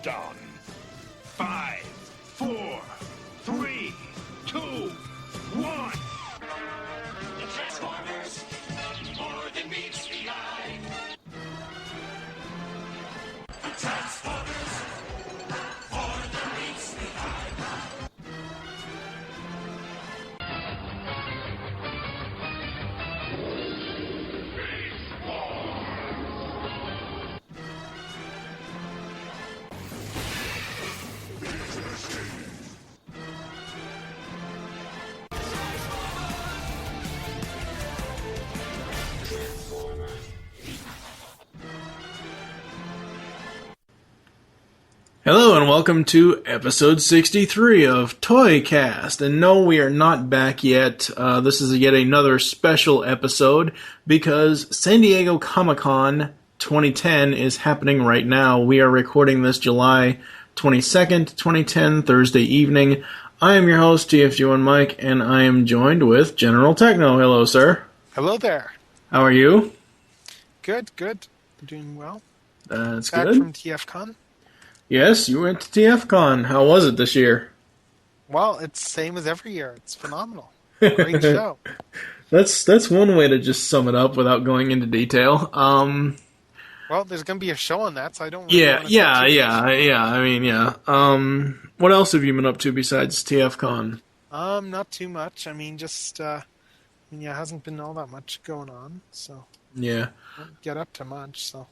countdown. 5, 4, 3, 2, 1. The Transformers, more than meets the eye. The Transformers, more than meets the eye. Hello and welcome to episode 63 of ToyCast. And no, we are not back yet. This is yet another special episode because San Diego Comic-Con 2010 is happening right now. We are recording this July 22nd, 2010, Thursday evening. I am your host, TFG1Mike, and I am joined with General Tekno. Hello, sir. Hello there. How are you? Good. I'm doing well. That's Back good. from TFCon. Yes, you went to TFCon. How was it this year? Well, it's the same as every year. It's phenomenal. Great show. That's one way to just sum it up without going into detail. Well, there's going to be a show on that, so I don't really Yeah. want to What else have you been up to besides TFCon? Not too much. I mean, just, it hasn't been all that much going on, so Yeah. I don't get up to much, so.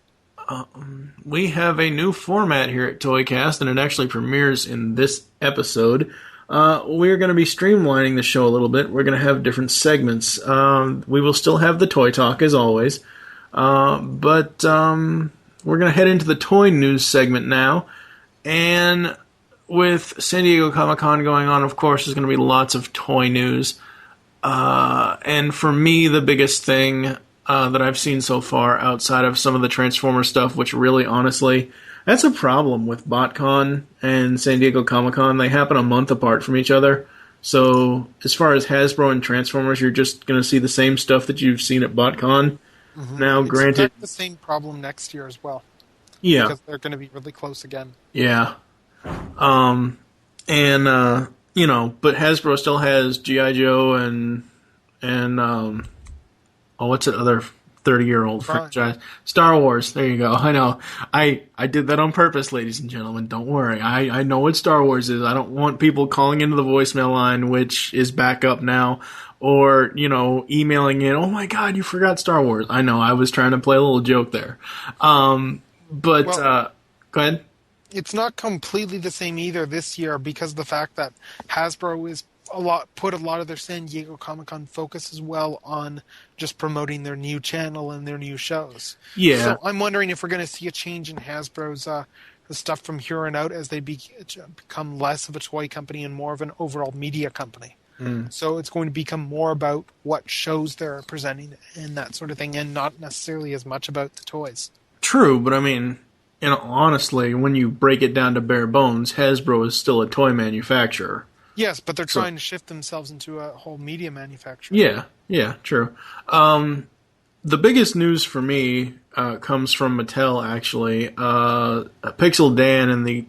We have a new format here at ToyCast, and it actually premieres in this episode. We're going to be streamlining the show a little bit. We're going to have different segments. We will still have the Toy Talk, as always. But we're going to head into the toy news segment now. And with San Diego Comic-Con going on, of course, there's going to be lots of toy news. And for me, the biggest thing that I've seen so far outside of some of the Transformer stuff, which really, honestly, that's a problem with BotCon and San Diego Comic-Con. They happen a month apart from each other. So as far as Hasbro and Transformers, you're just going to see the same stuff that you've seen at BotCon. Mm-hmm. Now, granted, Expect the same problem next year as well. Yeah. Because they're going to be really close again. Yeah. But Hasbro still has G.I. Joe and what's that other 30-year-old franchise? Star Wars. There you go. I know. I did that on purpose, ladies and gentlemen. Don't worry. I know what Star Wars is. I don't want people calling into the voicemail line, which is back up now, or, emailing in, oh my God, you forgot Star Wars. I know. I was trying to play a little joke there. Go ahead. It's not completely the same either this year because of the fact that Hasbro is put a lot of their San Diego Comic-Con focus as well on just promoting their new channel and their new shows. Yeah. So I'm wondering if we're going to see a change in Hasbro's the stuff from here on out as they become less of a toy company and more of an overall media company. So it's going to become more about what shows they're presenting and that sort of thing, and not necessarily as much about the toys. True, but I mean, honestly, when you break it down to bare bones, Hasbro is still a toy manufacturer. Yes, but they're trying to shift themselves into a whole media manufacturer. Yeah, true. The biggest news for me comes from Mattel, actually. Pixel Dan and the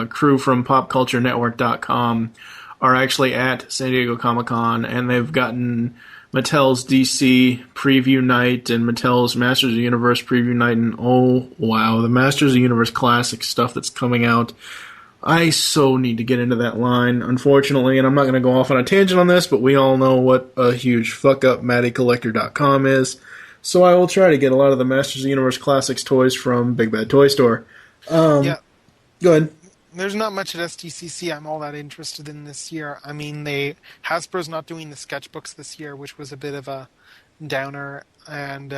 crew from PopCultureNetwork.com are actually at San Diego Comic-Con, and they've gotten Mattel's DC Preview Night and Mattel's Masters of the Universe Preview Night, and oh, wow, the Masters of the Universe Classic stuff that's coming out. I so need to get into that line, unfortunately, and I'm not going to go off on a tangent on this, but we all know what a huge fuck-up MattyCollector.com is, so I will try to get a lot of the Masters of the Universe Classics toys from Big Bad Toy Store. Yeah. Go ahead. There's not much at SDCC I'm all that interested in this year. I mean, Hasbro's not doing the sketchbooks this year, which was a bit of a downer, and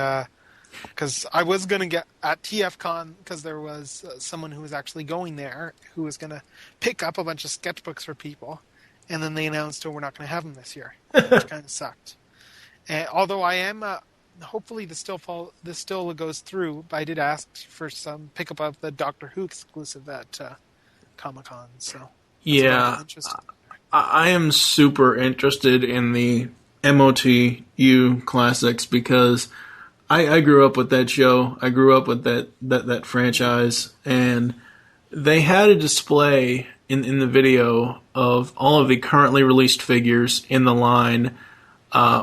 because I was going to get at TFCon, because there was someone who was actually going there who was going to pick up a bunch of sketchbooks for people, and then they announced, we're not going to have them this year, which kind of sucked. Although I am, hopefully this still goes through, but I did ask for some pickup of the Doctor Who exclusive at Comic-Con, so yeah, I am super interested in the MOTU classics because I grew up with that show. I grew up with that franchise, and They had a display in the video of all of the currently released figures in the line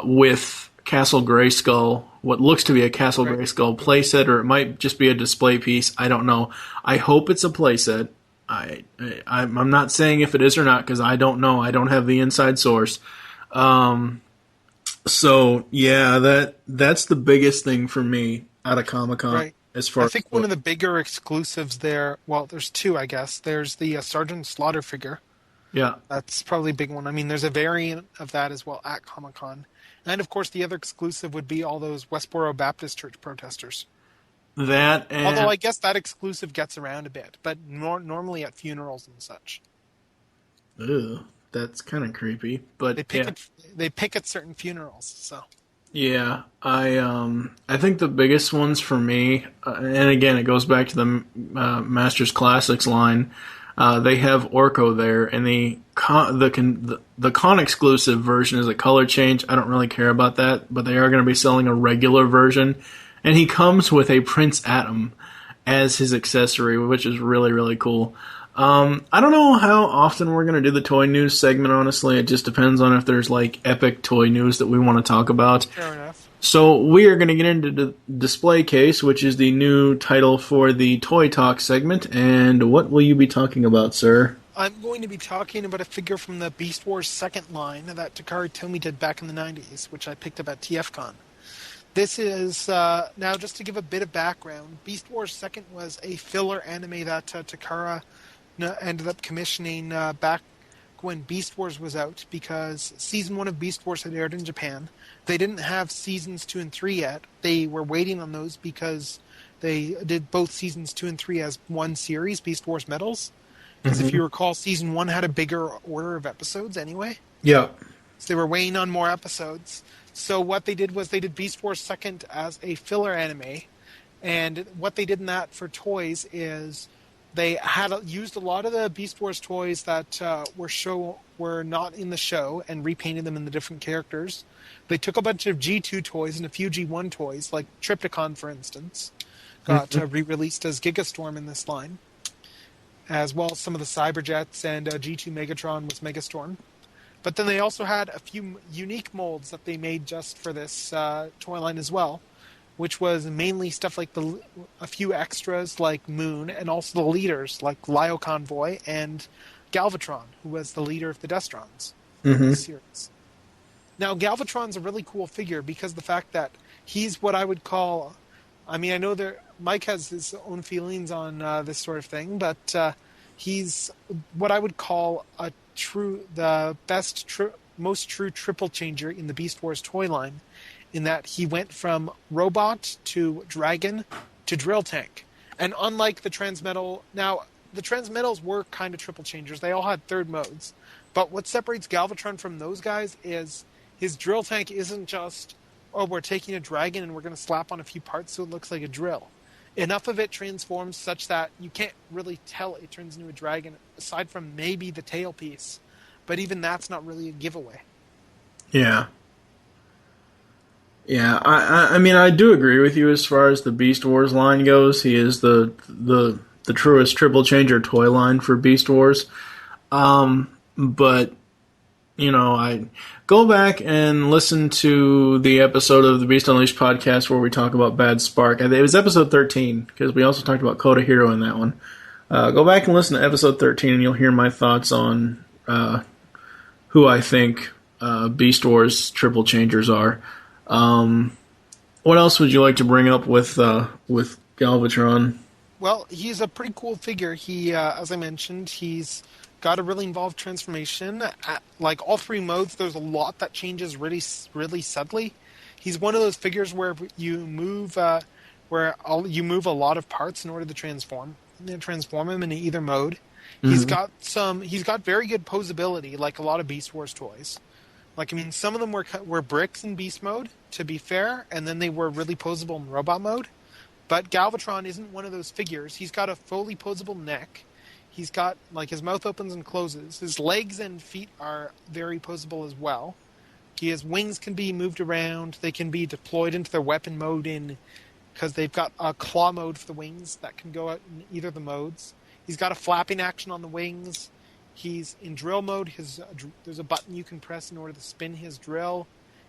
with Castle Grayskull, what looks to be a Castle Grayskull playset, or it might just be a display piece. I don't know. I hope it's a playset. I'm not saying if it is or not because I don't know. I don't have the inside source. So yeah, that's the biggest thing for me out of Comic-Con. Right. As far I think one of the bigger exclusives there, well, there's two, I guess. There's the Sergeant Slaughter figure. Yeah. That's probably a big one. I mean, there's a variant of that as well at Comic-Con. And, of course, the other exclusive would be all those Westboro Baptist Church protesters. That and... Although I guess that exclusive gets around a bit, but normally at funerals and such. Ew, that's kind of creepy. But they pick at certain funerals, so... Yeah, I think the biggest ones for me, and again, it goes back to the Masters Classics line. They have Orko there, and the con exclusive version is a color change. I don't really care about that, but they are going to be selling a regular version, and he comes with a Prince Atom as his accessory, which is really, really cool. I don't know how often we're going to do the toy news segment, honestly. It just depends on if there's, like, epic toy news that we want to talk about. Fair enough. So we are going to get into the Display Case, which is the new title for the Toy Talk segment. And what will you be talking about, sir? I'm going to be talking about a figure from the Beast Wars second line that Takara Tomy did back in the 90s, which I picked up at TFCon. This is, now just to give a bit of background, Beast Wars second was a filler anime that Takara ended up commissioning back when Beast Wars was out, because Season 1 of Beast Wars had aired in Japan. They didn't have Seasons 2 and 3 yet. They were waiting on those because they did both Seasons 2 and 3 as one series, Beast Wars Metals. Because if you recall, Season 1 had a bigger order of episodes anyway. Yeah. So they were waiting on more episodes. So what they did was they did Beast Wars second as a filler anime. And what they did in that for toys is... they had used a lot of the Beast Wars toys that were not in the show and repainted them in the different characters. They took a bunch of G2 toys and a few G1 toys, like Trypticon, for instance, got re-released as Gigastorm in this line, as well as some of the Cyberjets, and G2 Megatron was Megastorm. But then they also had a few unique molds that they made just for this toy line as well, which was mainly stuff like a few extras like Moon, and also the leaders like Lio Convoy and Galvatron, who was the leader of the Destrons in the series. Now, Galvatron's a really cool figure because of the fact that he's what I would call... I mean, I know Mike has his own feelings on this sort of thing, but he's what I would call the best, most true triple changer in the Beast Wars toy line, in that he went from robot to dragon to drill tank. And unlike the Transmetal... Now, the Transmetals were kind of triple changers. They all had third modes. But what separates Galvatron from those guys is his drill tank isn't just, oh, we're taking a dragon and we're going to slap on a few parts so it looks like a drill. Enough of it transforms such that you can't really tell it turns into a dragon, aside from maybe the tail piece. But even that's not really a giveaway. Yeah. Yeah, I mean, I do agree with you as far as the Beast Wars line goes. He is the truest triple changer toy line for Beast Wars. But, you know, I go back and listen to the episode of the Beast Unleashed podcast where we talk about Bad Spark. It was episode 13, because we also talked about Coda Hero in that one. Go back and listen to episode 13, and you'll hear my thoughts on who I think Beast Wars triple changers are. What else would you like to bring up with Galvatron? Well, he's a pretty cool figure. He, as I mentioned, he's got a really involved transformation. Like all three modes, there's a lot that changes really, really subtly. He's one of those figures where you move a lot of parts in order to transform him in either mode. Mm-hmm. He's got very good posability, like a lot of Beast Wars toys. Like, I mean, some of them were bricks in Beast mode, to be fair, and then they were really posable in Robot mode. But Galvatron isn't one of those figures. He's got a fully posable neck. He's got, like, his mouth opens and closes. His legs and feet are very posable as well. His wings can be moved around. They can be deployed into their weapon mode because they've got a claw mode for the wings that can go out in either of the modes. He's got a flapping action on the wings. He's in drill mode. There's a button you can press in order to spin his drill.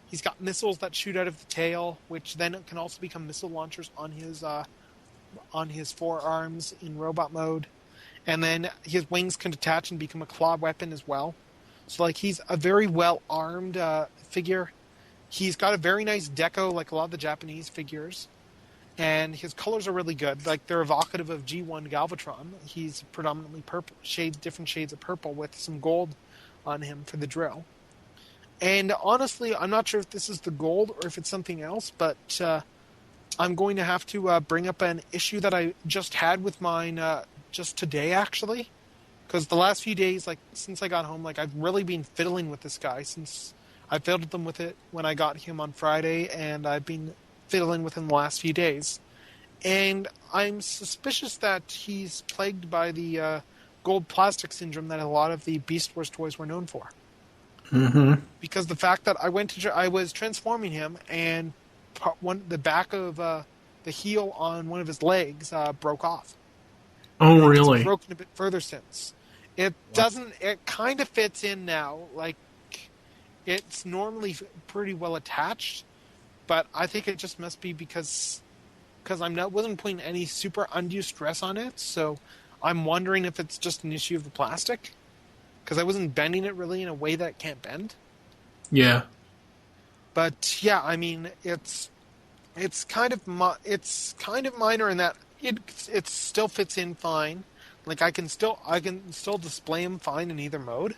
He's got missiles that shoot out of the tail, which then can also become missile launchers on his forearms in robot mode. And then his wings can detach and become a claw weapon as well. So, like, he's a very well-armed figure. He's got a very nice deco, like a lot of the Japanese figures. And his colors are really good. Like, they're evocative of G1 Galvatron. He's predominantly purple, different shades of purple with some gold on him for the drill. And honestly, I'm not sure if this is the gold or if it's something else, but I'm going to have to bring up an issue that I just had with mine just today, actually. Because the last few days, like, since I got home, like, I've really been fiddling with this guy since I fiddled them with it when I got him on Friday, and I've been fiddling with him the last few days. And I'm suspicious that he's plagued by the gold plastic syndrome that a lot of the Beast Wars toys were known for. Mm-hmm. Because the fact that I was transforming him, and the back of the heel on one of his legs broke off. Oh, really? It's broken a bit further since. It doesn't. It kind of fits in now. Like, it's normally pretty well attached, but I think it just must be because wasn't putting any super undue stress on it. So I'm wondering if it's just an issue of the plastic, because I wasn't bending it really in a way that it can't bend. Yeah. But yeah, I mean, it's kind of minor in that it still fits in fine. Like, I can still display him fine in either mode.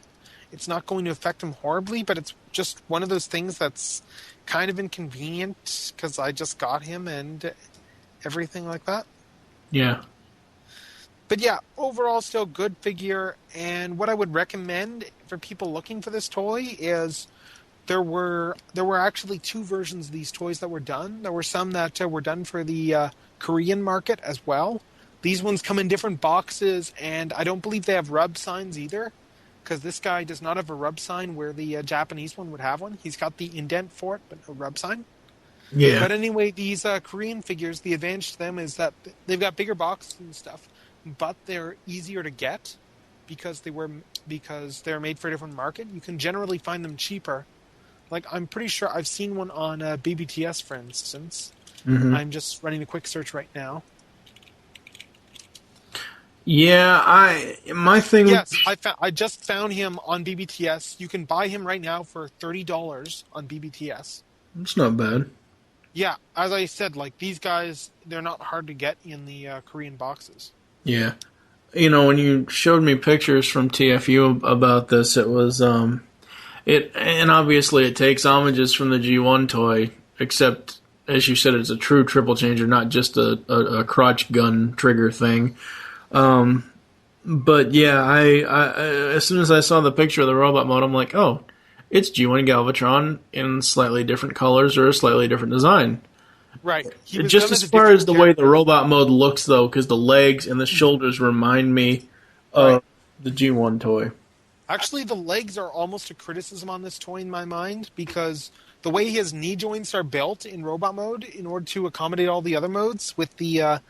It's not going to affect him horribly, but it's just one of those things that's kind of inconvenient because I just got him and everything like that. Yeah. But yeah, overall still good figure. And what I would recommend for people looking for this toy is there were actually two versions of these toys that were done. There were some that were done for the Korean market as well. These ones come in different boxes, and I don't believe they have rub signs either, because this guy does not have a rub sign where the Japanese one would have one. He's got the indent for it, but no rub sign. Yeah. But anyway, these Korean figures, the advantage to them is that they've got bigger boxes and stuff, but they're easier to get because they're made for a different market. You can generally find them cheaper. Like, I'm pretty sure I've seen one on BBTS, for instance. Mm-hmm. I'm just running a quick search right now. Yeah, Yes, I just found him on BBTS. You can buy him right now for $30 on BBTS. It's not bad. Yeah, as I said, like, these guys, they're not hard to get in the Korean boxes. Yeah. You know, when you showed me pictures from TFU about this, it was, and obviously it takes homages from the G1 toy, except, as you said, it's a true triple changer, not just a crotch gun trigger thing. But yeah, I as soon as I saw the picture of the robot mode, I'm like, oh, it's G1 Galvatron in slightly different colors or a slightly different design. Right. Just as far as the way the robot mode looks, though, because the legs and the shoulders remind me of the G1 toy. Actually, the legs are almost a criticism on this toy in my mind, because the way his knee joints are built in robot mode in order to accommodate all the other modes with the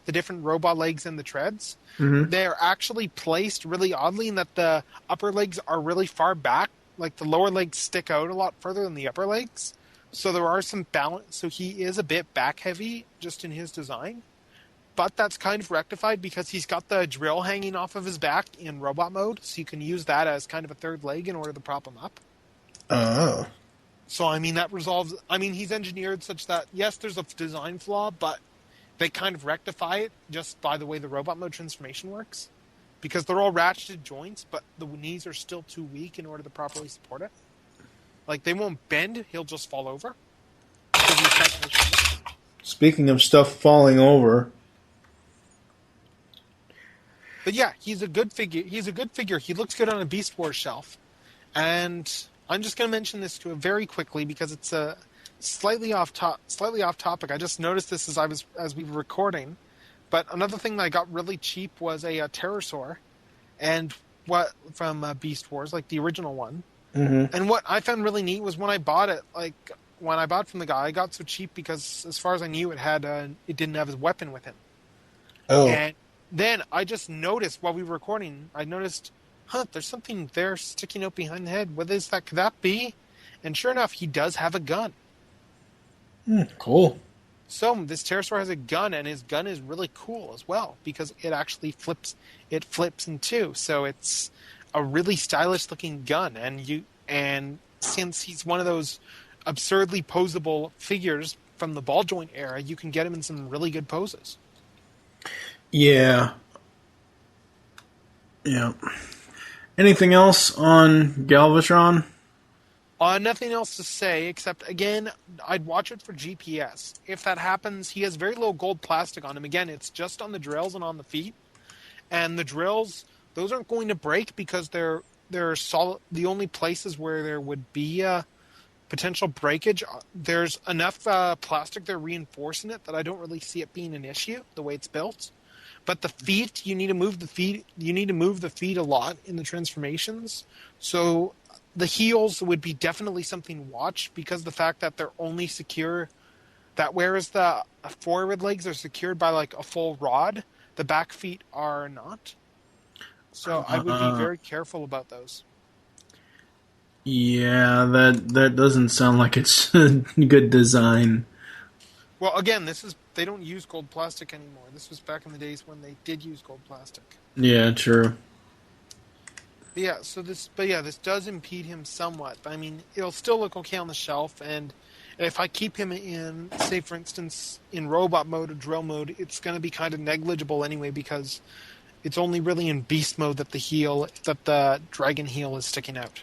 different robot legs and the treads, they're actually placed really oddly in that the upper legs are really far back. Like, the lower legs stick out a lot further than the upper legs. So there are some balance. So he is a bit back heavy just in his design. But that's kind of rectified because he's got the drill hanging off of his back in robot mode. So you can use that as kind of a third leg in order to prop him up. Oh. So, I mean, that resolves... I mean, he's engineered such that, yes, there's a design flaw, but they kind of rectify it just by the way the robot mode transformation works. Because they're all ratcheted joints, but the knees are still too weak in order to properly support it. Like, they won't bend, he'll just fall over. Speaking of stuff falling over... But yeah, he's a good figure. He looks good on a Beast Wars shelf. And I'm just going to mention this to you very quickly because it's a slightly off topic. I just noticed this as we were recording. But another thing that I got really cheap was a pterosaur, and from Beast Wars, like the original one. Mm-hmm. And what I found really neat was when I bought it, from the guy, I got so cheap because, as far as I knew, it didn't have his weapon with him. Oh. And then I just noticed while we were recording, I noticed, there's something there sticking out behind the head. What is that? Could that be? And sure enough, he does have a gun. Cool. So this pterosaur has a gun, and his gun is really cool as well because it actually flips. It flips in two, so it's a really stylish looking gun. And since he's one of those absurdly posable figures from the ball joint era, you can get him in some really good poses. Yeah. Yeah. Anything else on Galvatron? Nothing else to say, except, again, I'd watch it for GPS. If that happens, he has very low gold plastic on him. Again, it's just on the drills and on the feet. And the drills, those aren't going to break because they're solid. The only places where there would be potential breakage, there's enough plastic there reinforcing it that I don't really see it being an issue, the way it's built. But the feet, you need to move the feet. You need to move the feet a lot in the transformations. So the heels would be definitely something to watch because the fact that they're only secure, that whereas the forward legs are secured by like a full rod, the back feet are not. So I would be very careful about those. Yeah, that doesn't sound like it's a good design. Well, again, they don't use gold plastic anymore. This was back in the days when they did use gold plastic. Yeah, true. This does impede him somewhat. I mean, it'll still look okay on the shelf, and if I keep him in, say, for instance, in robot mode or drill mode, it's going to be kind of negligible anyway because it's only really in beast mode that the dragon heel is sticking out.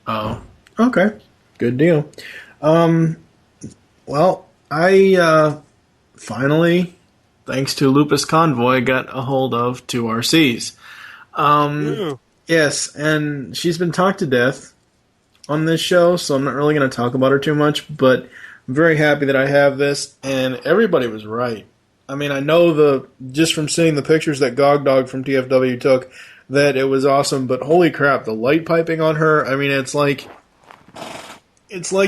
Oh, okay. Good deal. Well, I finally, thanks to Lupus Convoy, got a hold of two Arcees. Yes, and she's been talked to death on this show, so I'm not really going to talk about her too much, but I'm very happy that I have this, and everybody was right. I mean, I know just from seeing the pictures that Gogdog from TFW took, that it was awesome, but holy crap, the light piping on her, I mean, it's like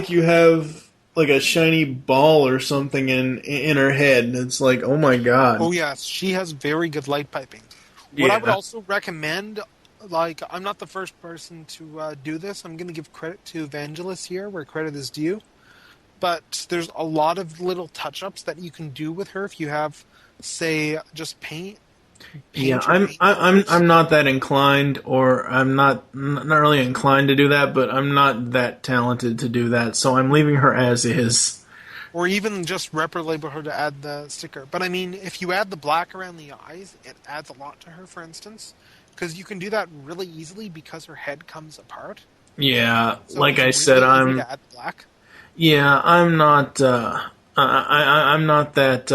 you have like a shiny ball or something in her head. It's like, oh my god. Oh yes, she has very good light piping. What I would also recommend, like, I'm not the first person to do this. I'm going to give credit to Evangelist here, where credit is due. But there's a lot of little touch-ups that you can do with her if you have, say, just paint. Yeah, I'm not that inclined, or I'm not really inclined to do that, but I'm not that talented to do that, so I'm leaving her as is. Or even just repro label her to add the sticker. But I mean, if you add the black around the eyes, it adds a lot to her, for instance. Because you can do that really easily because her head comes apart. Yeah, So like I it's said, really easy I'm... to add black. Yeah, I'm not... I'm not that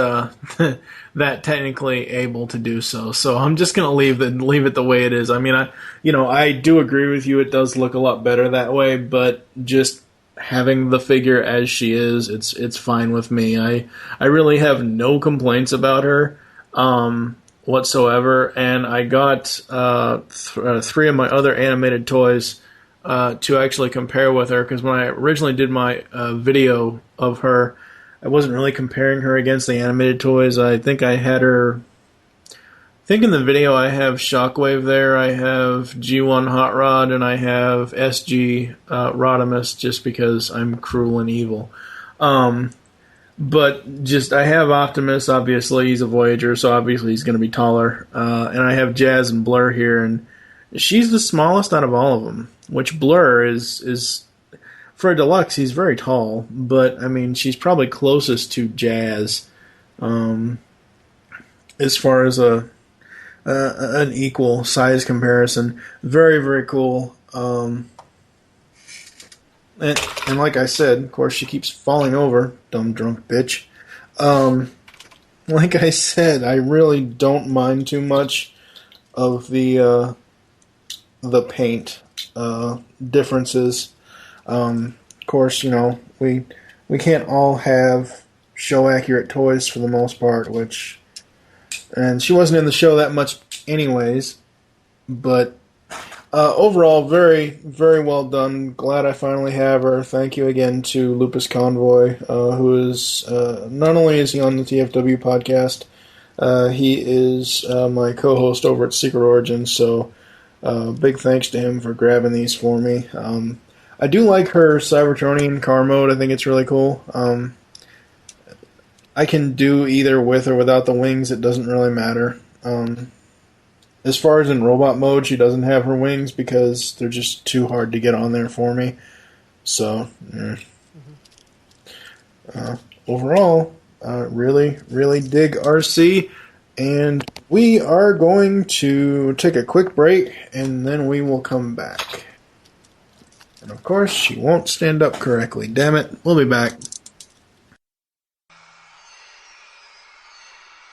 that technically able to do so. So I'm just gonna leave it the way it is. I mean, I do agree with you. It does look a lot better that way, but just having the figure as she is, it's fine with me. I really have no complaints about her whatsoever. And I got three of my other animated toys to actually compare with her, because when I originally did my video of her, I wasn't really comparing her against the animated toys. I think I had her... I think in the video I have Shockwave there, I have G1 Hot Rod, and I have SG Rodimus, just because I'm cruel and evil. But just, I have Optimus, obviously, he's a Voyager, so obviously he's going to be taller. And I have Jazz and Blur here, and she's the smallest out of all of them, which Blur is for a deluxe, he's very tall, but I mean, she's probably closest to Jazz as far as an equal size comparison. Very, very cool. And like I said, of course, she keeps falling over, dumb drunk bitch. Like I said, I really don't mind too much of the paint differences. Of course, we can't all have show accurate toys for the most part, and she wasn't in the show that much anyways, but overall, very, very well done. Glad I finally have her. Thank you again to Lupus Convoy, who is, not only is he on the TFW podcast, He is my co-host over at Secret Origins, so big thanks to him for grabbing these for me. I do like her Cybertronian car mode. I think it's really cool. I can do either with or without the wings. It doesn't really matter. As far as in robot mode, she doesn't have her wings because they're just too hard to get on there for me. So, overall, really, really dig Arcee. And we are going to take a quick break, and then we will come back. And of course, she won't stand up correctly. Damn it. We'll be back.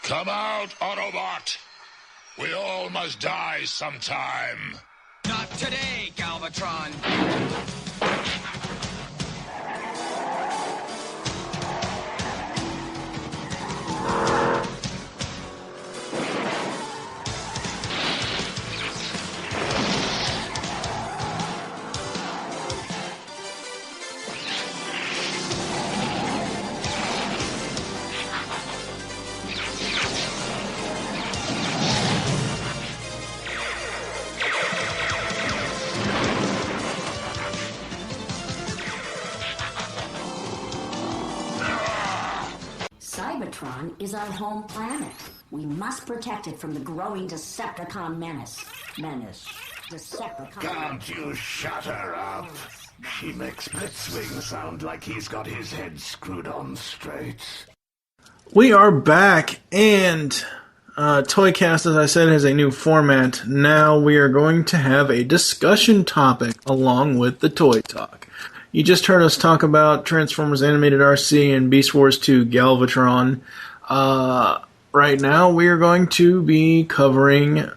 Come out, Autobot! We all must die sometime. Not today, Galvatron. Cybertron is our home planet. We must protect it from the growing Decepticon menace. Decepticon. Can't you shut her up? She makes Blitzwing sound like he's got his head screwed on straight. We are back, and ToyCast, as I said, has a new format. Now we are going to have a discussion topic along with the Toy Talk. You just heard us talk about Transformers Animated Arcee and Beast Wars II Galvatron. Right now we are going to be covering,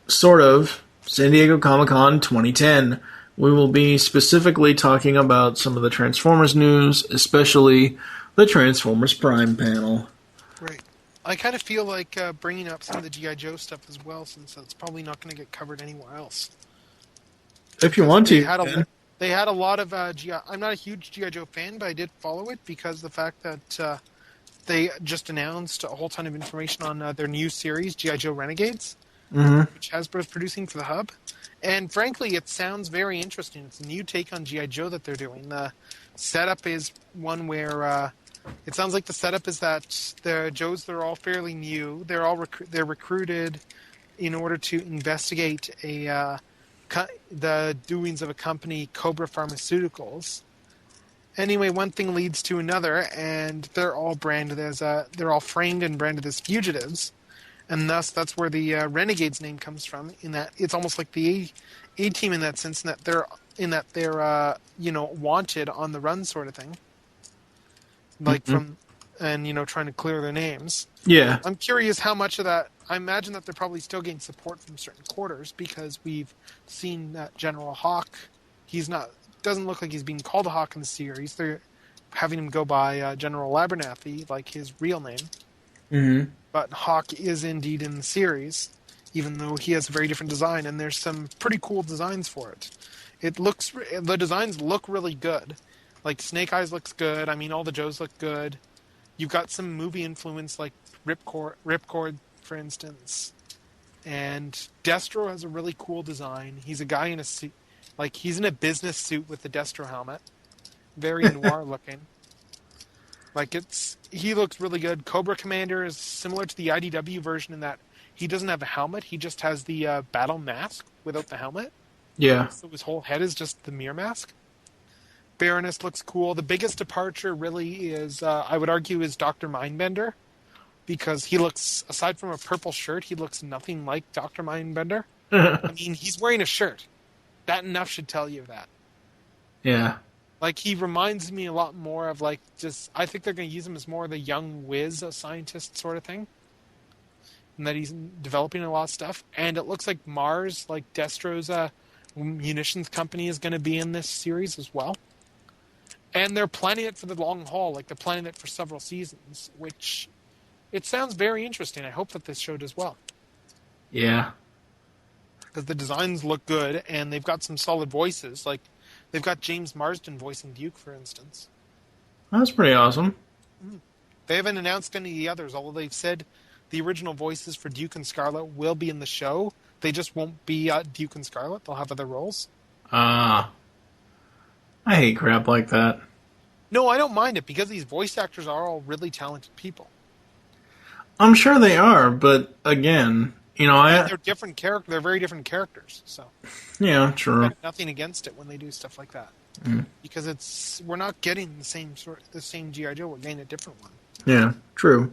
sort of, San Diego Comic-Con 2010. We will be specifically talking about some of the Transformers news, especially the Transformers Prime panel. Right. I kind of feel like bringing up some of the G.I. Joe stuff as well, since that's probably not going to get covered anywhere else. If you want to. They had a lot of G.I. I'm not a huge G.I. Joe fan, but I did follow it because the fact that they just announced a whole ton of information on their new series, G.I. Joe Renegades, which Hasbro is producing for the Hub. And frankly, it sounds very interesting. It's a new take on G.I. Joe that they're doing. The setup is one where it sounds like the setup is that the Joes, they're all fairly new. They're all they're recruited in order to investigate the doings of a company, Cobra Pharmaceuticals. Anyway, one thing leads to another, and they're all branded as they're all framed and branded as fugitives, and thus that's where the Renegades name comes from. In that it's almost like the A team in that sense, in that they're wanted on the run sort of thing, like from trying to clear their names. Yeah, I'm curious how much of that. I imagine that they're probably still getting support from certain quarters because we've seen that General Hawk. Doesn't look like he's being called a Hawk in the series. They're having him go by General Abernathy, like his real name. Mm-hmm. But Hawk is indeed in the series, even though he has a very different design, and there's some pretty cool designs for it. The designs look really good. Like Snake Eyes looks good. I mean, all the Joes look good. You've got some movie influence, like Ripcord, for instance. And Destro has a really cool design. He's a guy in a suit, like he's in a business suit with the Destro helmet. Very noir looking. Like he looks really good. Cobra Commander is similar to the IDW version in that he doesn't have a helmet. He just has the battle mask without the helmet. Yeah. So his whole head is just the mirror mask. Baroness looks cool. The biggest departure really is, I would argue, is Dr. Mindbender. Because he looks, aside from a purple shirt, he looks nothing like Dr. Mindbender. I mean, he's wearing a shirt. That enough should tell you that. Yeah. Like, he reminds me a lot more of, like, just... I think they're going to use him as more of the young whiz, a scientist sort of thing. And that he's developing a lot of stuff. And it looks like Mars, like Destro's munitions company, is going to be in this series as well. And they're planning it for the long haul. Like, they're planning it for several seasons, which... It sounds very interesting. I hope that this show does well. Yeah. Because the designs look good, and they've got some solid voices. Like, they've got James Marsden voicing Duke, for instance. That's pretty awesome. They haven't announced any of the others, although they've said the original voices for Duke and Scarlet will be in the show. They just won't be Duke and Scarlet. They'll have other roles. I hate crap like that. No, I don't mind it because these voice actors are all really talented people. I'm sure they are, but again, they're different characters. They're very different characters. So yeah, true. I have nothing against it when they do stuff like that because we're not getting the same GI Joe. We're getting a different one. Yeah, true.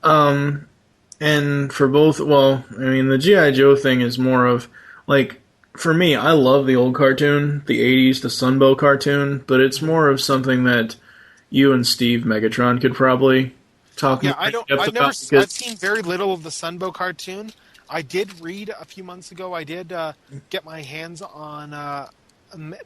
And for both, the G.I. Joe thing is more of, like, for me, I love the old cartoon, the 80s, the Sunbow cartoon, but it's more of something that you and Steve Megatron could probably talk more I've seen very little of the Sunbow cartoon. I did read a few months ago, I did get my hands on a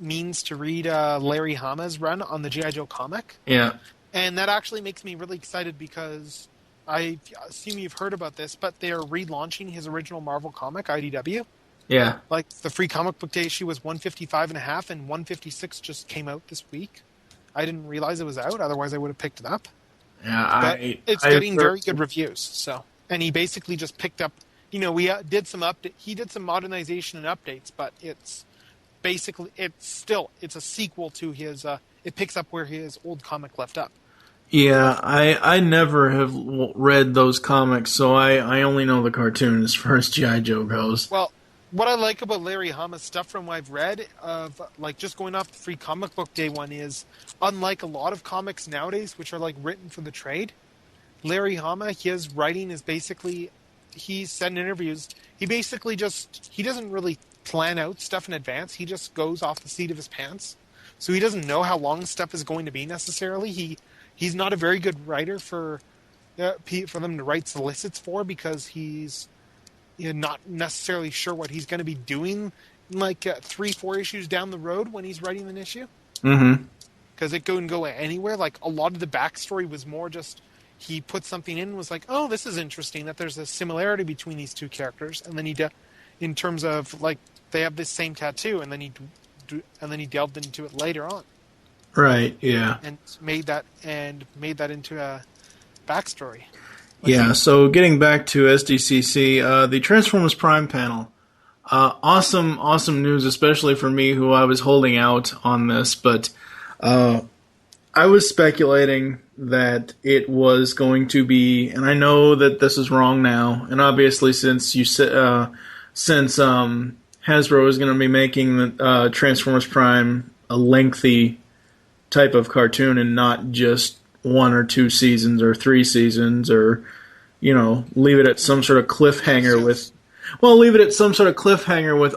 means to read Larry Hama's run on the G.I. Joe comic. Yeah. And that actually makes me really excited because I assume you've heard about this, but they are relaunching his original Marvel comic, IDW. Yeah. Like, the free comic book day issue was 155.5, and 156 just came out this week. I didn't realize it was out, otherwise I would have picked it up. Yeah, it's getting very good reviews. So, and he basically just picked up, we did some he did some modernization and updates, but it's basically, it's a sequel to his, it picks up where his old comic left up. Yeah, I never have read those comics, so I only know the cartoon as far as G.I. Joe goes. Well, what I like about Larry Hama's stuff from what I've read, of like just going off the free comic book day one, is unlike a lot of comics nowadays, which are like written for the trade, Larry Hama, his writing is basically, he's said in interviews, he basically he doesn't really plan out stuff in advance. He just goes off the seat of his pants. So he doesn't know how long stuff is going to be necessarily. He's not a very good writer for them to write solicits for, because he's not necessarily sure what he's going to be doing like 3-4 issues down the road when he's writing an issue. Mm-hmm. Because it can go anywhere. Like, a lot of the backstory was more just he put something in and was like, oh, this is interesting that there's a similarity between these two characters, and then in terms of like they have this same tattoo, and then he delved into it later on. Right. Yeah. And made that into a backstory. So getting back to SDCC, the Transformers Prime panel. Awesome news, especially for me, who I was holding out on this. But I was speculating that it was going to be, and I know that this is wrong now. And obviously, since Hasbro is going to be making the Transformers Prime a lengthy type of cartoon and not just 1 or 2 seasons or 3 seasons, or leave it at some sort of cliffhanger with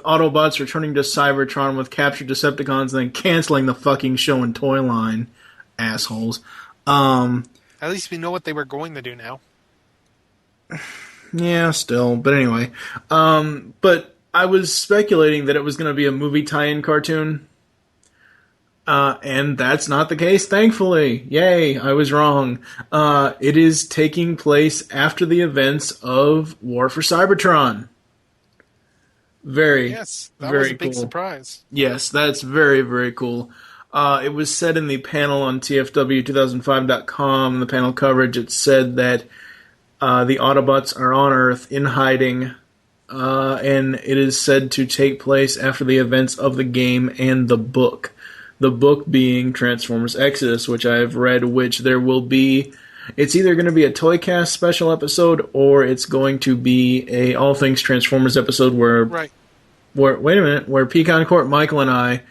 Autobots returning to Cybertron with captured Decepticons and then canceling the fucking show and toy line. Assholes. At least we know what they were going to do now. Yeah, still. But anyway. But I was speculating that it was going to be a movie tie-in cartoon. And that's not the case, thankfully. Yay, I was wrong. It is taking place after the events of War for Cybertron. Yes, that very was a big cool. surprise. Yes, that's very, very cool. It was said in the panel on TFW2005.com, the panel coverage, it said that the Autobots are on Earth in hiding, and it is said to take place after the events of the game and the book. The book being Transformers Exodus, which I've read, which there will be... It's either going to be a ToyCast special episode, or it's going to be a All Things Transformers episode where Pecan Court, Michael, and I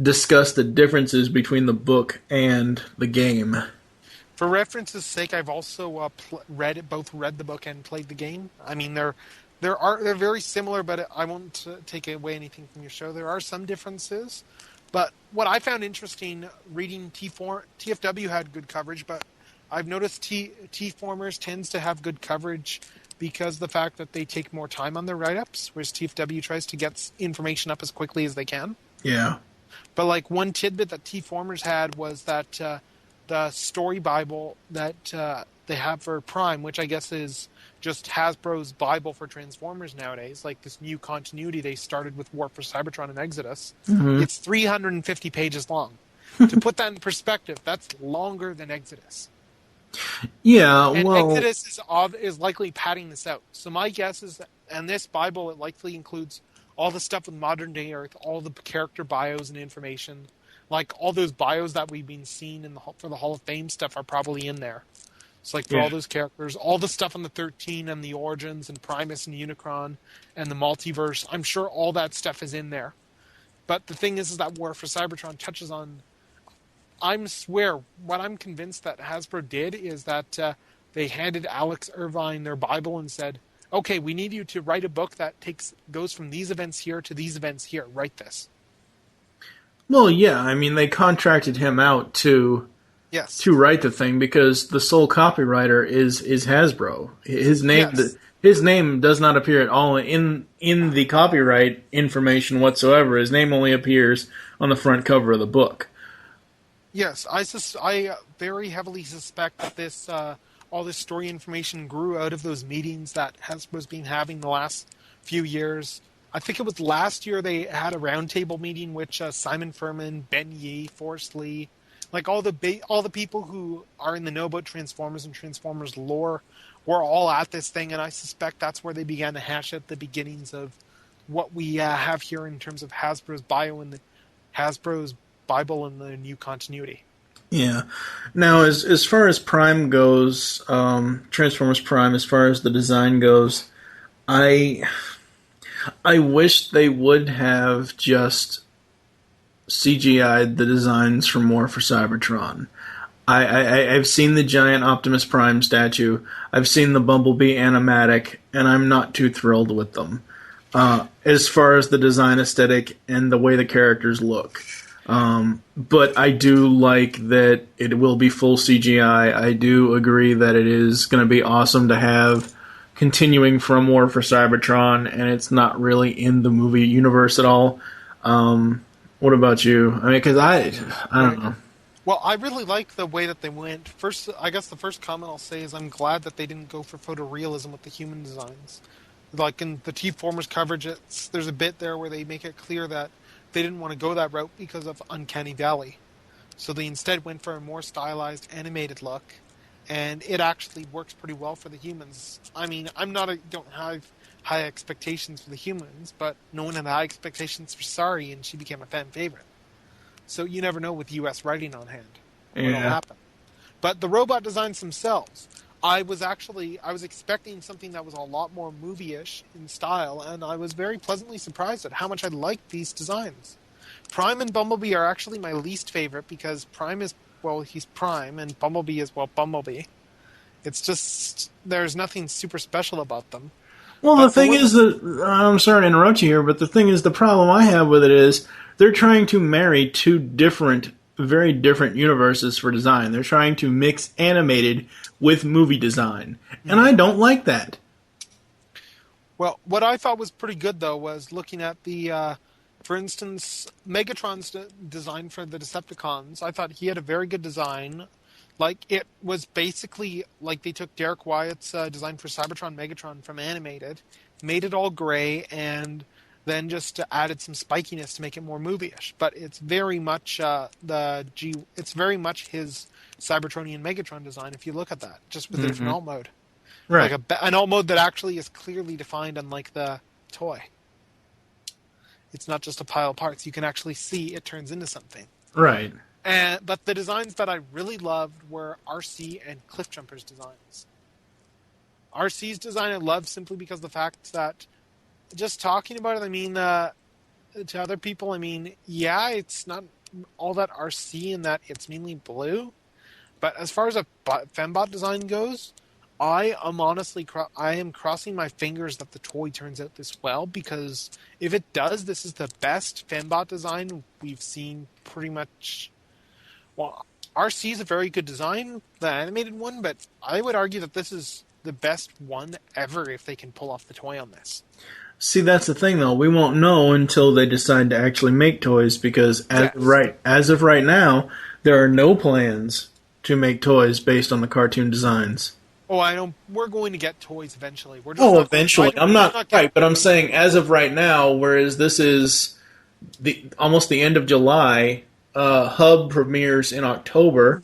discuss the differences between the book and the game. For reference's sake, I've also read the book and played the game. I mean, they're very similar, but I won't take away anything from your show. There are some differences. But what I found interesting, reading TFW had good coverage, but I've noticed T-Formers tends to have good coverage because of the fact that they take more time on their write-ups, whereas TFW tries to get information up as quickly as they can. Yeah. But like one tidbit that T-Formers had was that the story Bible that they have for Prime, which I guess is just Hasbro's Bible for Transformers nowadays, like this new continuity they started with War for Cybertron and Exodus. Mm-hmm. It's 350 pages long. To put that in perspective, that's longer than Exodus. Yeah, And well, Exodus is likely padding this out. So my guess is that, and this Bible, it likely includes all the stuff with modern day Earth, all the character bios and information. Like all those bios that we've been seeing for the Hall of Fame stuff are probably in there. It's like for all those characters, all the stuff on the 13 and the Origins and Primus and Unicron and the Multiverse, I'm sure all that stuff is in there. But the thing is that War for Cybertron touches on... what I'm convinced that Hasbro did is that they handed Alex Irvine their Bible and said, okay, we need you to write a book that goes from these events here to these events here. Write this. well, yeah. I mean, they contracted him out to write the thing because the sole copywriter is Hasbro. His name does not appear at all in the copyright information whatsoever. His name only appears on the front cover of the book. Yes, I very heavily suspect that this all this story information grew out of those meetings that Hasbro's been having the last few years. I think it was last year they had a roundtable meeting which Simon Furman, Ben Yee, Forrest Lee, like all the people who are in the know about Transformers and Transformers lore were all at this thing, and I suspect that's where they began to hash out the beginnings of what we have here in terms of Hasbro's bio and Hasbro's Bible and the new continuity. Yeah. Now, as far as Prime goes, Transformers Prime, as far as the design goes, I wish they would have just CGI'd the designs for War for Cybertron. I've seen the giant Optimus Prime statue. I've seen the Bumblebee animatic, and I'm not too thrilled with them. As far as the design aesthetic and the way the characters look. But I do like that it will be full CGI. I do agree that it is going to be awesome to have continuing from War for Cybertron, and it's not really in the movie universe at all. What about you? I mean, because I don't know. Well, I really like the way that they went. First, I guess the first comment I'll say is I'm glad that they didn't go for photorealism with the human designs. Like in the T-Formers coverage, there's a bit there where they make it clear that they didn't want to go that route because of Uncanny Valley. So they instead went for a more stylized, animated look, and it actually works pretty well for the humans. I mean, don't have high expectations for the humans, but no one had high expectations for Sari, and she became a fan favorite. So you never know with U.S. writing on hand what'll happen. But the robot designs themselves, I was expecting something that was a lot more movie-ish in style, and I was very pleasantly surprised at how much I liked these designs. Prime and Bumblebee are actually my least favorite because Prime is, well, he's Prime, and Bumblebee is, well, Bumblebee. It's just, there's nothing super special about them. Well, the thing is that, I'm sorry to interrupt you here, but the thing is, the problem I have with it is they're trying to marry two very different universes for design. They're trying to mix animated with movie design, and I don't like that. Well, what I thought was pretty good, though, was looking at the, for instance, Megatron's design for the Decepticons. I thought he had a very good design. Like, it was basically like they took Derek Wyatt's design for Cybertron Megatron from Animated, made it all gray, and then just added some spikiness to make it more movie-ish. But it's very much it's very much his Cybertronian Megatron design. If you look at that, just with a different alt mode, right? Like an alt mode that actually is clearly defined, unlike the toy. It's not just a pile of parts. You can actually see it turns into something. Right. But the designs that I really loved were Arcee and Cliffjumper's designs. Arcee's design I loved simply because of the fact that, just talking about it, I mean, to other people, I mean, yeah, it's not all that Arcee in that it's mainly blue. But as far as a Fembot design goes, I am crossing my fingers that the toy turns out this well, because if it does, this is the best Fembot design we've seen pretty much. Well, Arcee is a very good design, the animated one, but I would argue that this is the best one ever if they can pull off the toy on this. See, that's the thing, though. We won't know until they decide to actually make toys, because as of right now, there are no plans to make toys based on the cartoon designs. Oh, I don't. We're going to get toys eventually. Eventually. I'm not right, but I'm saying as of right now, whereas this is almost the end of July, Hub premieres in October.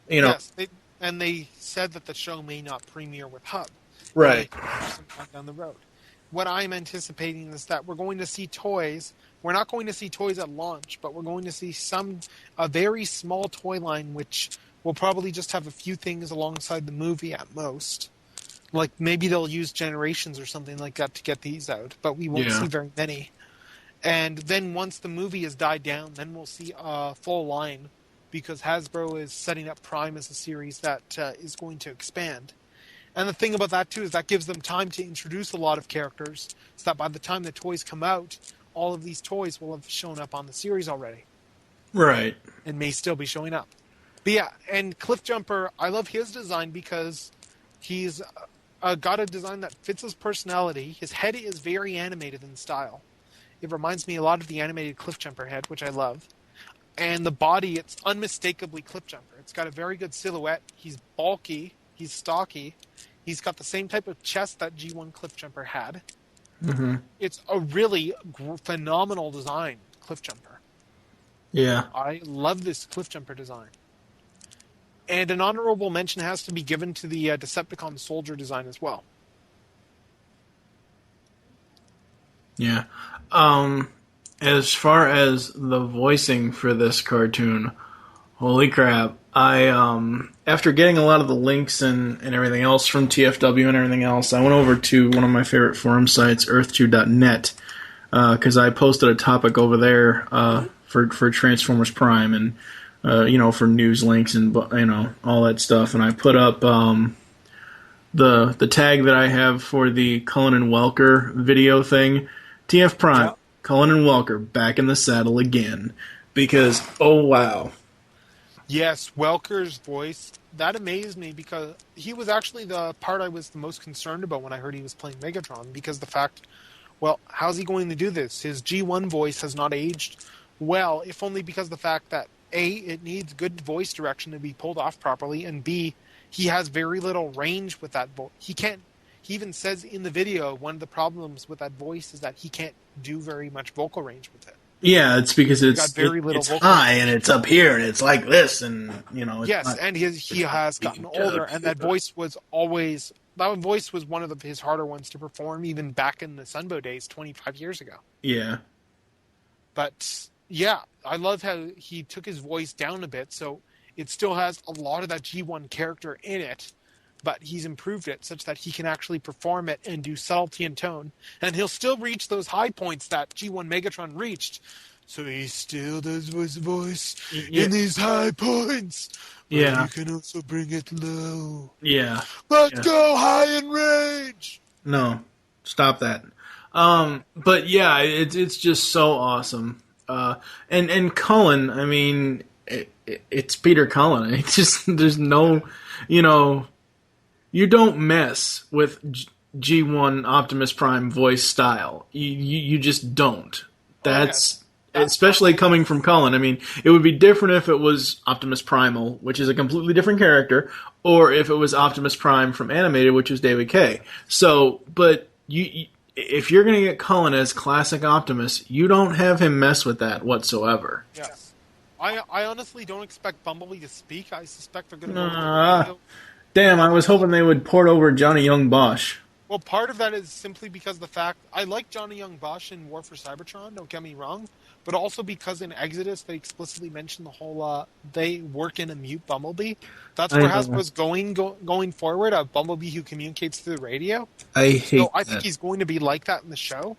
You know, yes, they said that the show may not premiere with Hub. Right. Sometime down the road. What I'm anticipating is that we're going to see toys. We're not going to see toys at launch, but we're going to see a very small toy line, which will probably just have a few things alongside the movie at most. Like maybe they'll use Generations or something like that to get these out, but we won't see very many. And then once the movie has died down, then we'll see a full line, because Hasbro is setting up Prime as a series that is going to expand. And the thing about that, too, is that gives them time to introduce a lot of characters, so that by the time the toys come out, all of these toys will have shown up on the series already. Right. And may still be showing up. But yeah, and Cliffjumper, I love his design because he's got a design that fits his personality. His head is very animated in style. It reminds me a lot of the animated Cliffjumper head, which I love. And the body, it's unmistakably Cliffjumper. It's got a very good silhouette. He's bulky. He's stocky. He's got the same type of chest that G1 Cliffjumper had. Mm-hmm. It's a really phenomenal design, Cliffjumper. Yeah. I love this Cliffjumper design. And an honorable mention has to be given to the Decepticon Soldier design as well. Yeah. As far as the voicing for this cartoon, holy crap. After getting a lot of the links and everything else from TFW and everything else, I went over to one of my favorite forum sites, earth2.net, because I posted a topic over there for Transformers Prime and, for news links and, all that stuff. And I put up the tag that I have for the Cullen and Welker video thing. TF Prime, yep. Cullen and Welker back in the saddle again. Because, oh wow. Yes, Welker's voice, that amazed me because he was actually the part I was the most concerned about when I heard he was playing Megatron, because the fact, well, how's he going to do this? His G1 voice has not aged well, if only because of the fact that, A, it needs good voice direction to be pulled off properly, and B, he has very little range with that voice. He even says in the video, one of the problems with that voice is that he can't do very much vocal range with it. Yeah, it's because it's high and it's up here and it's like this and Yes, and he has gotten older, and that voice was one of his harder ones to perform even back in the Sunbow days 25 years ago. Yeah. But yeah, I love how he took his voice down a bit, so it still has a lot of that G1 character in it, but he's improved it such that he can actually perform it and do subtlety and tone. And he'll still reach those high points that G1 Megatron reached. So he still does his voice in these high points. But yeah. you can also bring it low. Yeah. Let's go high in range! No. Stop that. But yeah, it's just so awesome. And Cullen, I mean, it's Peter Cullen. It's just, there's no, you don't mess with G1 Optimus Prime voice style. You just don't. That's especially coming from Cullen. I mean, it would be different if it was Optimus Primal, which is a completely different character, or if it was Optimus Prime from Animated, which was David Kaye. So, but if you're going to get Cullen as classic Optimus, you don't have him mess with that whatsoever. Yes. I honestly don't expect Bumblebee to speak. I suspect they're going to damn, I was hoping they would port over Johnny Young Bosch. Well, part of that is simply because of the fact I like Johnny Young Bosch in War for Cybertron, don't get me wrong, but also because in Exodus they explicitly mention the whole they work in a mute Bumblebee. That's where Hasbro's going forward, a Bumblebee who communicates through the radio. I think he's going to be like that in the show.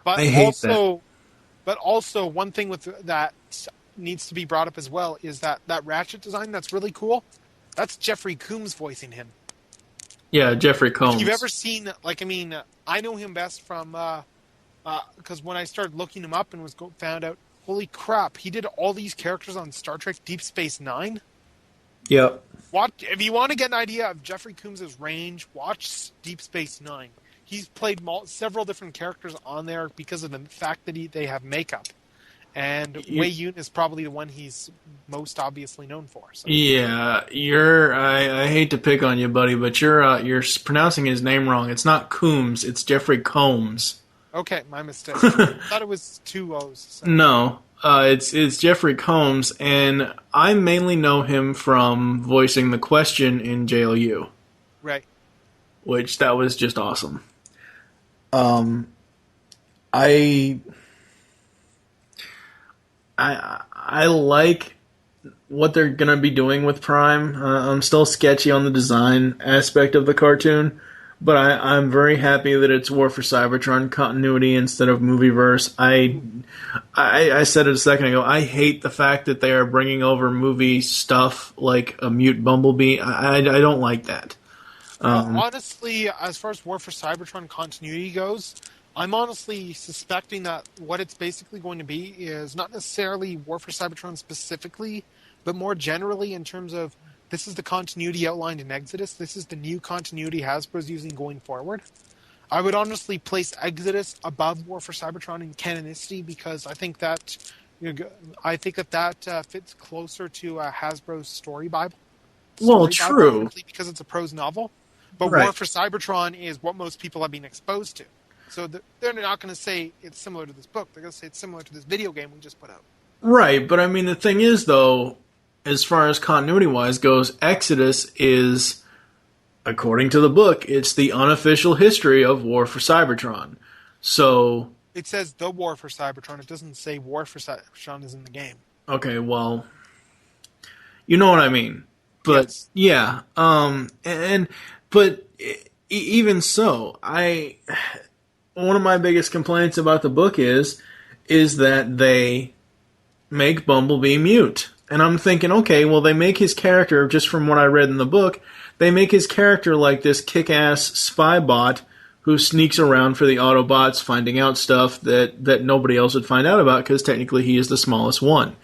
But I hate that. But also one thing with that needs to be brought up as well is that Ratchet design that's really cool. That's Jeffrey Combs voicing him. Yeah, Jeffrey Combs. If you've ever seen, I know him best from, because when I started looking him up and found out, holy crap, he did all these characters on Star Trek Deep Space Nine. Yep. If you want to get an idea of Jeffrey Combs' range, watch Deep Space Nine. He's played several different characters on there because of the fact that they have makeup. And Wei Yun is probably the one he's most obviously known for. So. Yeah, I hate to pick on you, buddy, but you're pronouncing his name wrong. It's not Coombs, it's Jeffrey Combs. Okay, my mistake. I thought it was two O's. So. No. It's Jeffrey Combs, and I mainly know him from voicing the Question in JLU. Right. Which, that was just awesome. I like what they're going to be doing with Prime. I'm still sketchy on the design aspect of the cartoon, but I'm very happy that it's War for Cybertron continuity instead of Movieverse. I said it a second ago, I hate the fact that they are bringing over movie stuff like a mute Bumblebee. I don't like that. Honestly, as far as War for Cybertron continuity goes, I'm honestly suspecting that what it's basically going to be is not necessarily War for Cybertron specifically, but more generally in terms of this is the continuity outlined in Exodus. This is the new continuity Hasbro's using going forward. I would honestly place Exodus above War for Cybertron in canonicity because I think that fits closer to Hasbro's story Bible. Well, true. Because it's a prose novel. But Right. War for Cybertron is what most people have been exposed to. So they're not going to say it's similar to this book. They're going to say it's similar to this video game we just put out. Right, but I mean, the thing is, though, as far as continuity-wise goes, Exodus is, according to the book, it's the unofficial history of War for Cybertron. So... It says the War for Cybertron. It doesn't say War for Cybertron is in the game. Okay, well... You know what I mean. But, yes. Yeah. But even so, one of my biggest complaints about the book is that they make Bumblebee mute. And I'm thinking, okay, well, they make his character, just from what I read in the book, they make his character like this kick-ass spy bot who sneaks around for the Autobots, finding out stuff that nobody else would find out about, because technically he is the smallest one.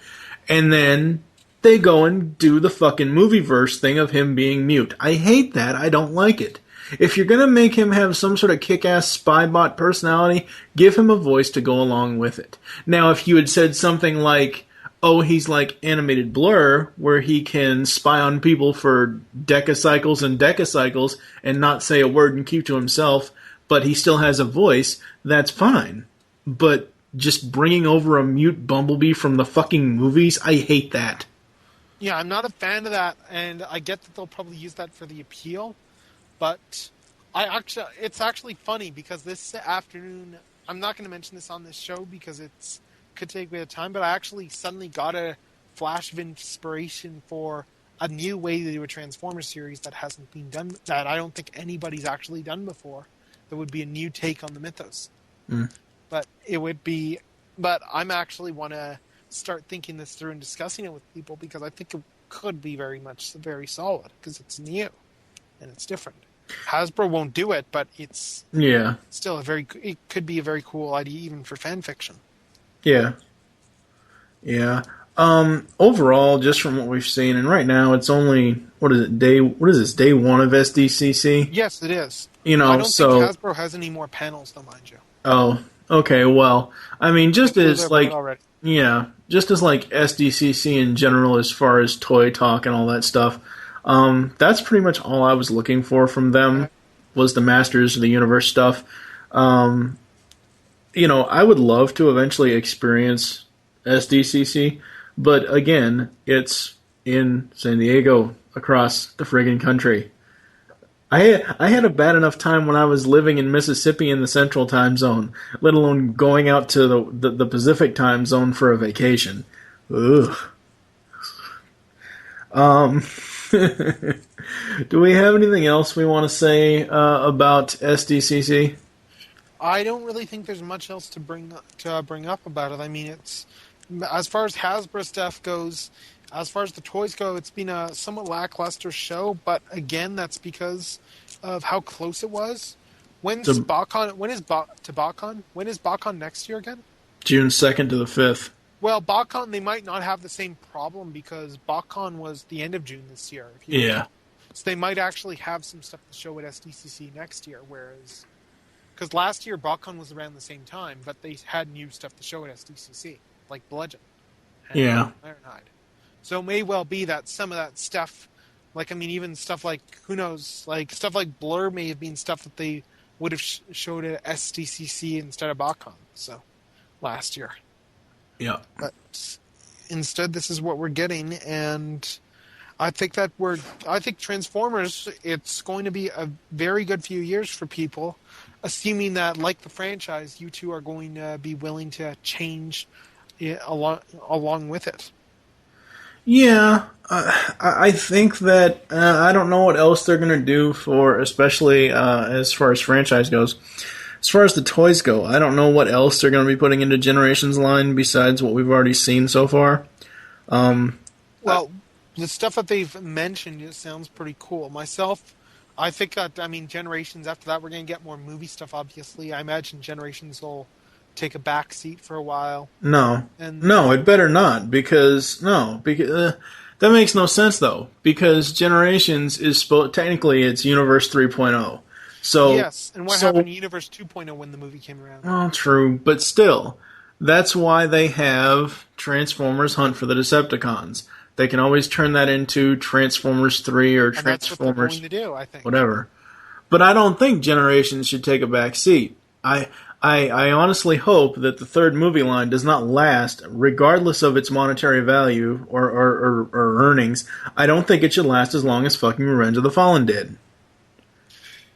And then they go and do the fucking movieverse thing of him being mute. I hate that. I don't like it. If you're going to make him have some sort of kick-ass spy bot personality, give him a voice to go along with it. Now, if you had said something like, oh, he's like animated Blur, where he can spy on people for decacycles and decacycles and not say a word and keep to himself, but he still has a voice, that's fine. But just bringing over a mute Bumblebee from the fucking movies, I hate that. Yeah, I'm not a fan of that, and I get that they'll probably use that for the appeal. But it's actually funny because this afternoon, I'm not going to mention this on this show because it could take a bit of time, but I actually suddenly got a flash of inspiration for a new way to do a Transformers series that hasn't been done, that I don't think anybody's actually done before. That would be a new take on the mythos. But I'm actually want to start thinking this through and discussing it with people because I think it could be very solid because it's new and it's different. Hasbro won't do it, but it's still it could be a very cool idea even for fan fiction. Yeah. Overall, just from what we've seen, and right now it's only day one of SDCC? Yes, it is. I don't think Hasbro has any more panels, though, mind you. Oh, okay. Well, I mean, just as like SDCC in general, as far as toy talk and all that stuff. That's pretty much all I was looking for from them, was the Masters of the Universe stuff. I would love to eventually experience SDCC, but again, it's in San Diego, across the friggin' country. I had a bad enough time when I was living in Mississippi in the Central Time Zone, let alone going out to the Pacific Time Zone for a vacation. Ugh. Do we have anything else we want to say about SDCC? I don't really think there's much else to bring up about it. I mean, it's as far as Hasbro stuff goes, as far as the toys go, it's been a somewhat lackluster show. But again, that's because of how close it was. When's BotCon? When is BotCon next year again? June 2nd to the 5th. Well, BotCon, they might not have the same problem because BotCon was the end of June this year. So they might actually have some stuff to show at SDCC next year, whereas... Because last year, BotCon was around the same time, but they had new stuff to show at SDCC, like Bludgeon and Ironhide. So it may well be that some of that stuff, even stuff like, who knows, like stuff like Blur may have been stuff that they would have showed at SDCC instead of BotCon, last year. Yeah. But instead, this is what we're getting, and I think Transformers, it's going to be a very good few years for people, assuming that, like the franchise, you two are going to be willing to change it along with it. Yeah, I think that I don't know what else they're going to do for, especially as far as franchise goes. As far as the toys go, I don't know what else they're going to be putting into Generations line besides what we've already seen so far. Well, the stuff that they've mentioned, it sounds pretty cool. Myself, I think that, Generations, after that, we're going to get more movie stuff, obviously. I imagine Generations will take a back seat for a while. No, it better not, because that makes no sense, though, because Generations is technically it's Universe 3.0. So, yes, and what happened to Universe 2.0 when the movie came around? Well, true, but still, that's why they have Transformers Hunt for the Decepticons. They can always turn that into Transformers 3 or and Transformers... that's what they're going to do, I think. Whatever. But I don't think Generations should take a back seat. I honestly hope that the third movie line does not last, regardless of its monetary value or earnings. I don't think it should last as long as fucking Revenge of the Fallen did.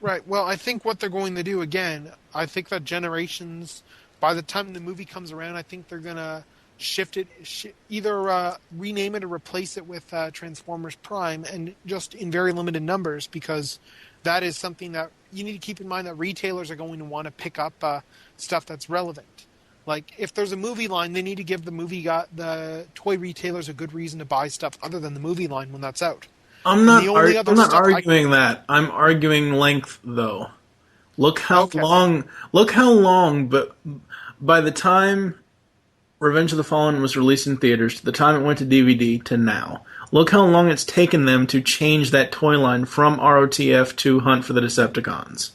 Right. Well, I think what they're going to do, again, I think that Generations, by the time the movie comes around, I think they're going to shift it, either rename it or replace it with Transformers Prime, and just in very limited numbers, because that is something that you need to keep in mind, that retailers are going to want to pick up stuff that's relevant. Like, if there's a movie line, they need to give the toy retailers a good reason to buy stuff other than the movie line when that's out. I'm not arguing that. I'm arguing length, though. Look how long, but by the time Revenge of the Fallen was released in theaters, to the time it went to DVD, to now. Look how long it's taken them to change that toy line from ROTF to Hunt for the Decepticons.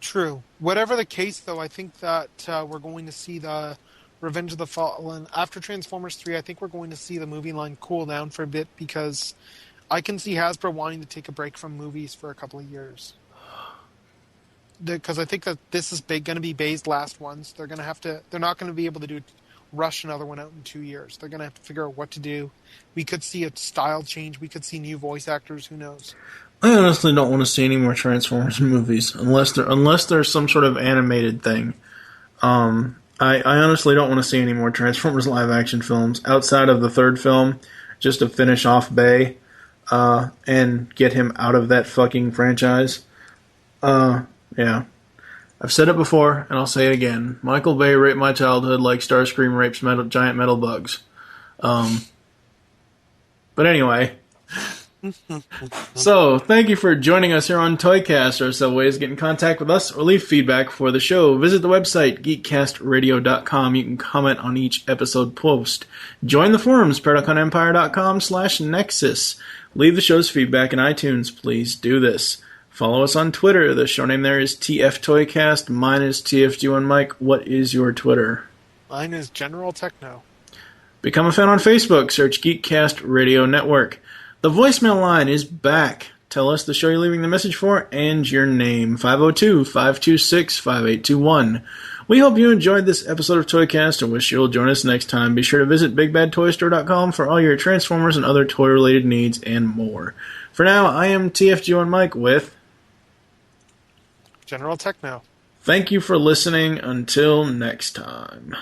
True. Whatever the case, though, I think that we're going to see the Revenge of the Fallen. After Transformers 3, I think we're going to see the movie line cool down for a bit, because I can see Hasbro wanting to take a break from movies for a couple of years. Because I think that this is going to be Bay's last ones. They're not going to be able to rush another one out in 2 years. They're going to have to figure out what to do. We could see a style change. We could see new voice actors. Who knows? I honestly don't want to see any more Transformers movies unless there's some sort of animated thing. I honestly don't want to see any more Transformers live action films outside of the third film, just to finish off Bay and get him out of that fucking franchise. Yeah. I've said it before, and I'll say it again. Michael Bay raped my childhood like Starscream rapes giant metal bugs. But anyway. So, thank you for joining us here on ToyCast. There are several ways to get in contact with us or leave feedback for the show. Visit the website, geekcastradio.com. You can comment on each episode post. Join the forums, ParadoconEmpire.com/Nexus. Leave the show's feedback in iTunes. Please do this. Follow us on Twitter. The show name there is TFToycast. Mine is TFG1Mike. What is your Twitter? Mine is General Tekno. Become a fan on Facebook. Search Geekcast Radio Network. The voicemail line is back. Tell us the show you're leaving the message for and your name. 502-526-5821. We hope you enjoyed this episode of ToyCast and wish you'll join us next time. Be sure to visit BigBadToyStore.com for all your Transformers and other toy-related needs and more. For now, I am TFG1Mike with General Tekno. Thank you for listening. Until next time.